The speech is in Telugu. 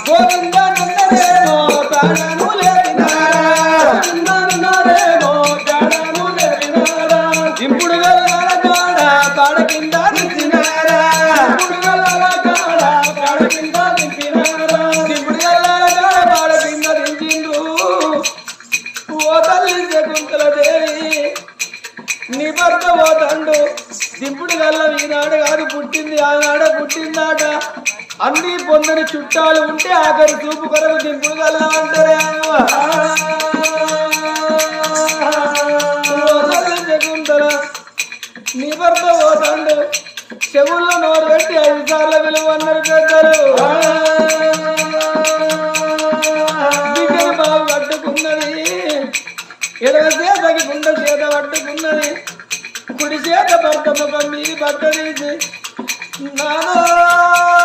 గోవిందనందరేమో ప్రాణము లేపినారేమో ప్రాణము లేపినారా ఇప్పుడు వెళ్ళాల కాడ కాడ కింద దించినారా ఇప్పుడు వెళ్ళాల కాడ కాడ కింద దింపినారా ఇప్పుడు వెళ్ళాల కాడ కాడ కింద దించిండు ఓ తల్లి శకుంతల దేవి నీ భర్త ఓ తండు దింపుడు గల్ల ఈనాడు కాదు పుట్టింది ఆనాడ పుట్టిందాట అన్ని పొందని చుట్టాలు ఉంటే ఆఖరి చూపు కొరకు దింపుడు గల్ల అంటారే చెకుంతల నీ భర్త ఓ తండు చెవుల్లో నోరు పెట్టి 5 సార్లు విలువన్నారు పెద్దలు బిడ్డను బాగు పట్టుకున్నది ఎడవ చేతకి గుండ చేత పట్టుకున్నది కుడి చేత భర్త ముఖం మీద బట్ట తీసి నానా